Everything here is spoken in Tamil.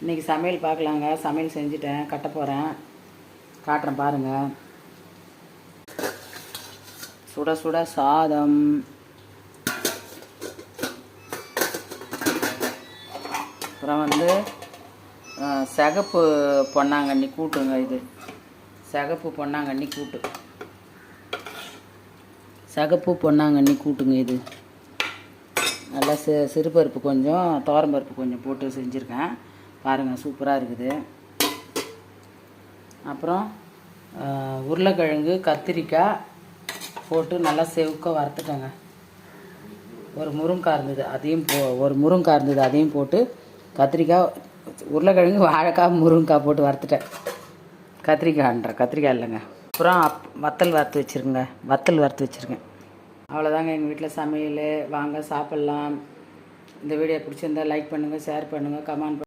இன்றைக்கி சமையல் பார்க்கலாங்க. சமையல் செஞ்சுட்டேன், கட்ட போகிறேன், காட்டுறேன் பாருங்கள். சுட சுட சாதம், அப்புறம் சிகப்பு பொன்னாங்கண்ணி கூட்டுங்க. இது சிகப்பு பொன்னாங்கண்ணி கூட்டு, சிகப்பு பொன்னாங்கண்ணி கூட்டுங்க. இது நல்லா சிறுபருப்பு கொஞ்சம், துவரம்பருப்பு கொஞ்சம் போட்டு செஞ்சுருக்கேன் பாருங்கள், சூப்பராக இருக்குது. அப்புறம் உருளைக்கிழங்கு கத்திரிக்காய் போட்டு நல்லா செவுக்க வறுத்துட்டேங்க. ஒரு முருங்காய் இருந்தது அதையும் போட்டு, கத்திரிக்காய், உருளைக்கிழங்கு, வாழைக்காய், முருங்காய் போட்டு வறுத்துட்டேன். கத்திரிக்காய் இல்லைங்க. அப்புறம் வத்தல் வறுத்து வச்சுருக்கேன். அவ்வளோதாங்க எங்கள் வீட்டில் சமையல். வாங்க சாப்பிட்லாம். இந்த வீடியோ பிடிச்சிருந்தா லைக் பண்ணுங்கள், ஷேர் பண்ணுங்கள், கமெண்ட் பண்ணுங்கள்.